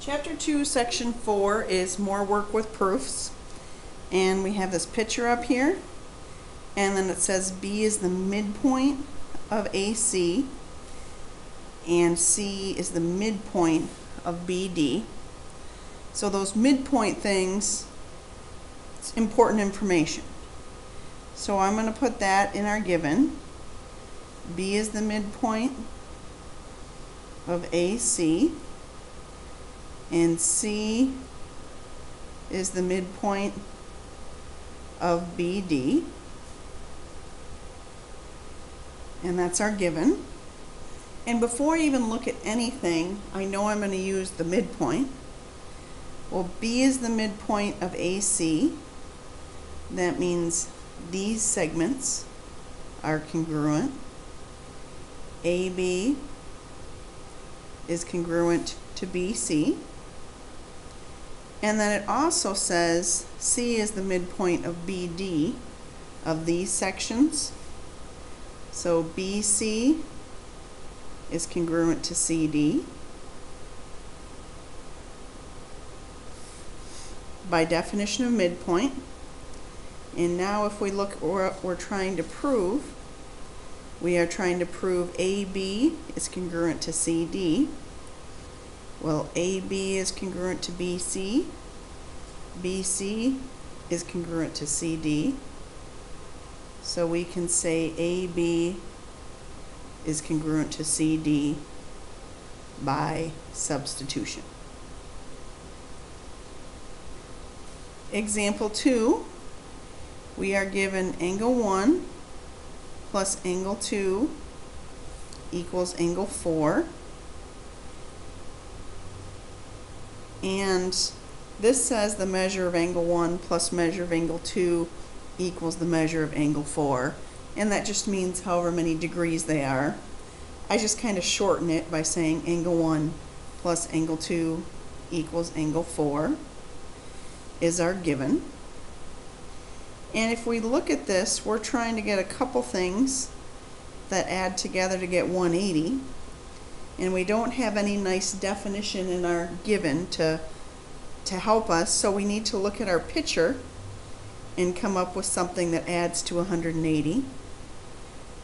Chapter 2, Section 4 is more work with proofs. And we have this picture up here. And then it says B is the midpoint of AC. And C is the midpoint of BD. So those midpoint things, it's important information. So I'm going to put that in our given. B is the midpoint of AC. And C is the midpoint of BD. And that's our given. And before I even look at anything, I know I'm going to use the midpoint. Well, B is the midpoint of AC. That means these segments are congruent. AB is congruent to BC. And then it also says C is the midpoint of BD of these sections. So BC is congruent to CD. By definition of midpoint. And now if we look at what we're trying to prove, we are trying to prove AB is congruent to CD. Well, AB is congruent to BC. BC is congruent to CD. So we can say AB is congruent to CD by substitution. Example 2, we are given angle 1 plus angle 2 equals angle 4. And this says the measure of angle 1 plus measure of angle 2 equals the measure of angle 4. And that just means however many degrees they are. I just kind of shorten it by saying angle 1 plus angle 2 equals angle 4 is our given. And if we look at this, we're trying to get a couple things that add together to get 180. And we don't have any nice definition in our given to help us, so we need to look at our picture and come up with something that adds to 180.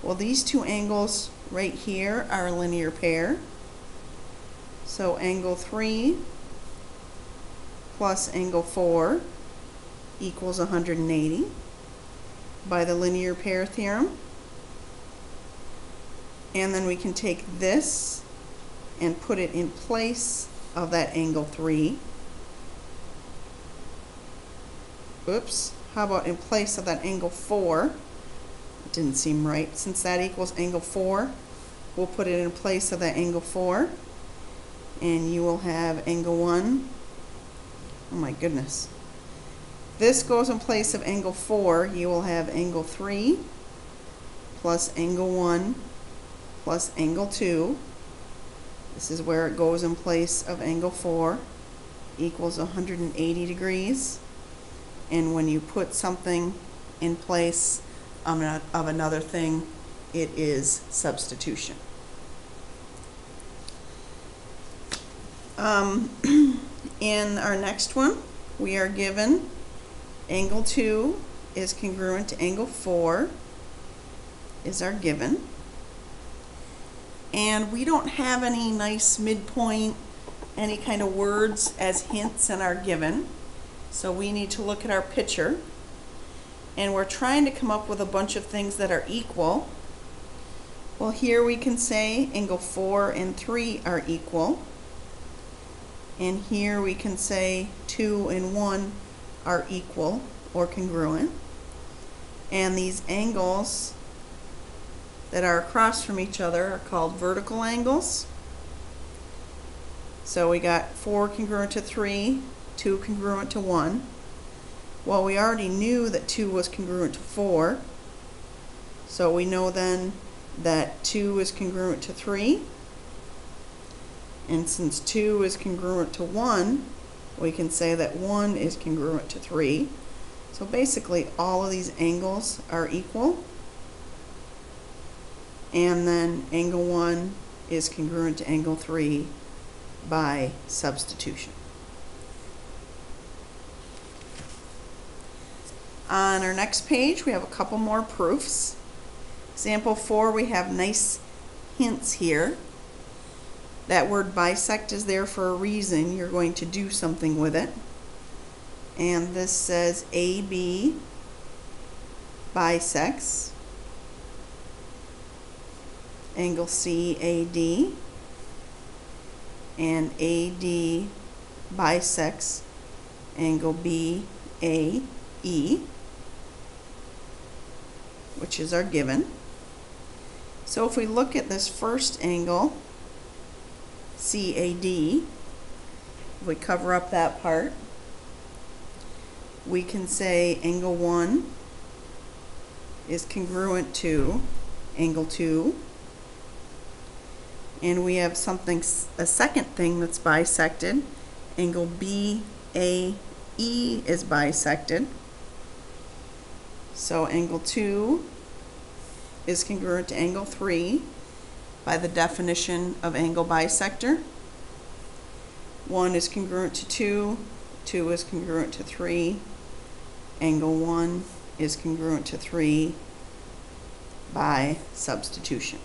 Well, these two angles right here are a linear pair. So angle 3 plus angle 4 equals 180 by the linear pair theorem. And then we can take this and put it in place of that angle 3. Oops, how about in place of that angle 4? It didn't seem right. Since that equals angle 4, we'll put it in place of that angle 4. And you will have angle 1. Oh my goodness. This goes in place of angle 4. You will have angle 3 plus angle 1 plus angle 2. This is where it goes in place of angle 4 equals 180 degrees. And when you put something in place of another thing, it is substitution. In our next one, we are given angle 2 is congruent to angle 4 is our given. And we don't have any nice midpoint, any kind of words as hints in our given. So we need to look at our picture. And we're trying to come up with a bunch of things that are equal. Well, here we can say angle 4 and 3 are equal. And here we can say 2 and 1 are equal or congruent. And these angles that are across from each other are called vertical angles. So we got 4 congruent to 3, 2 congruent to 1. Well, we already knew that 2 was congruent to 4. So we know then that 2 is congruent to 3. And since 2 is congruent to 1, we can say that 1 is congruent to 3. So basically all of these angles are equal. And then angle 1 is congruent to angle 3 by substitution. On our next page, we have a couple more proofs. Example 4, we have nice hints here. That word bisect is there for a reason. You're going to do something with it. And this says AB bisects angle CAD, and AD bisects angle BAE, which is our given. So if we look at this first angle, CAD, if we cover up that part, we can say angle 1 is congruent to angle 2. And we have a second thing that's bisected. Angle BAE is bisected. So angle 2 is congruent to angle 3 by the definition of angle bisector. 1 is congruent to 2, 2 is congruent to 3, angle 1 is congruent to 3 by substitution.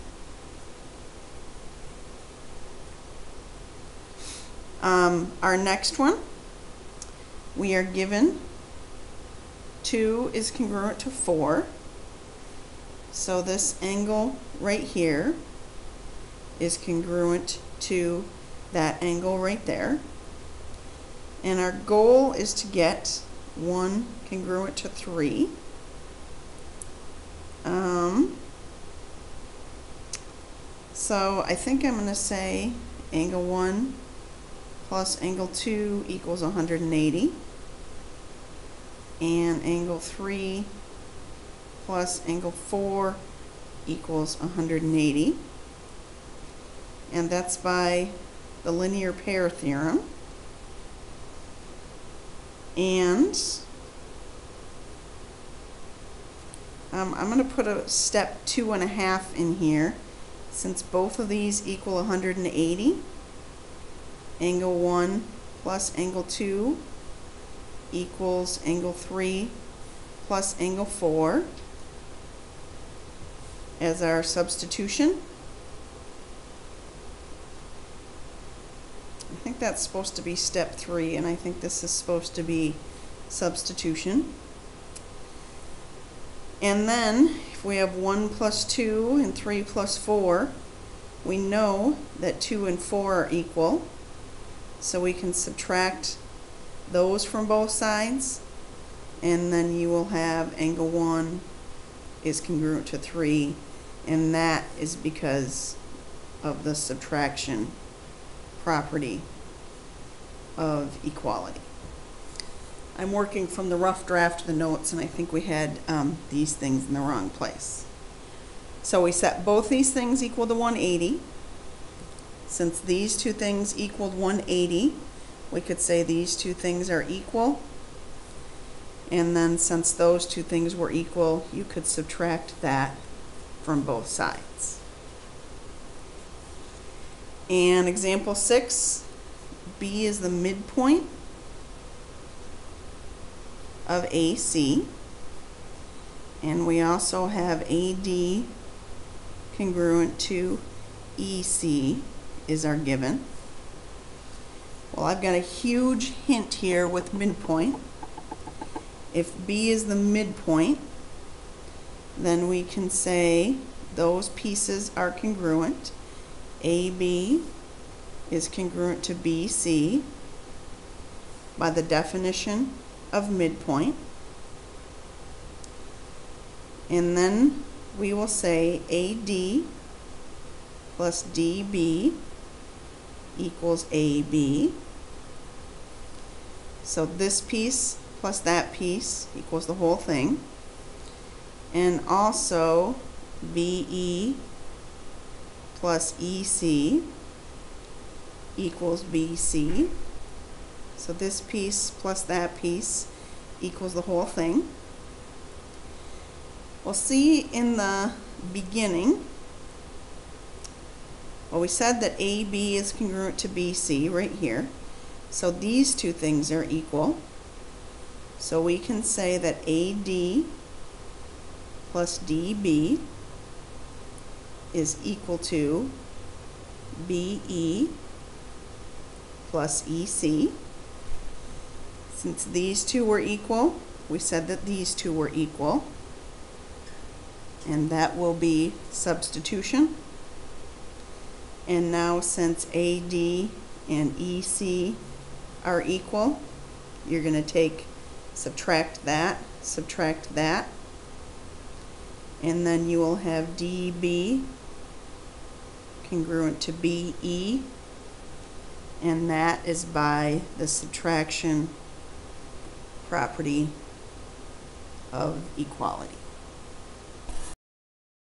Our next one, we are given 2 is congruent to 4. So this angle right here is congruent to that angle right there. And our goal is to get 1 congruent to 3. So I think I'm going to say angle 1 plus angle 2 equals 180. And angle 3 plus angle 4 equals 180. And that's by the linear pair theorem. And I'm going to put a step 2.5 in here. Since both of these equal 180, angle 1 plus angle 2 equals angle 3 plus angle 4 as our substitution. I think that's supposed to be step 3, and I think this is supposed to be substitution. And then if we have 1 plus 2 and 3 plus 4, we know that 2 and 4 are equal, so we can subtract those from both sides, and then you will have angle 1 is congruent to 3, and that is because of the subtraction property of equality. I'm working from the rough draft of the notes, and I think we had these things in the wrong place. So we set both these things equal to 180. Since these two things equaled 180, we could say these two things are equal. And then since those two things were equal, you could subtract that from both sides. And example 6, B is the midpoint of AC, and we also have AD congruent to EC is our given. Well, I've got a huge hint here with midpoint. If B is the midpoint, then we can say those pieces are congruent. AB is congruent to BC by the definition of midpoint. And then we will say AD plus DB equals AB. So this piece plus that piece equals the whole thing. And also BE plus EC equals BC. So this piece plus that piece equals the whole thing. We'll see in the beginning Well, we said that AB is congruent to BC right here. So these two things are equal. So we can say that AD plus DB is equal to BE plus EC. Since these two were equal, we said that these two were equal. And that will be substitution. And now since AD and EC are equal, you're going to subtract that, and then you will have DB congruent to BE, and that is by the subtraction property of equality.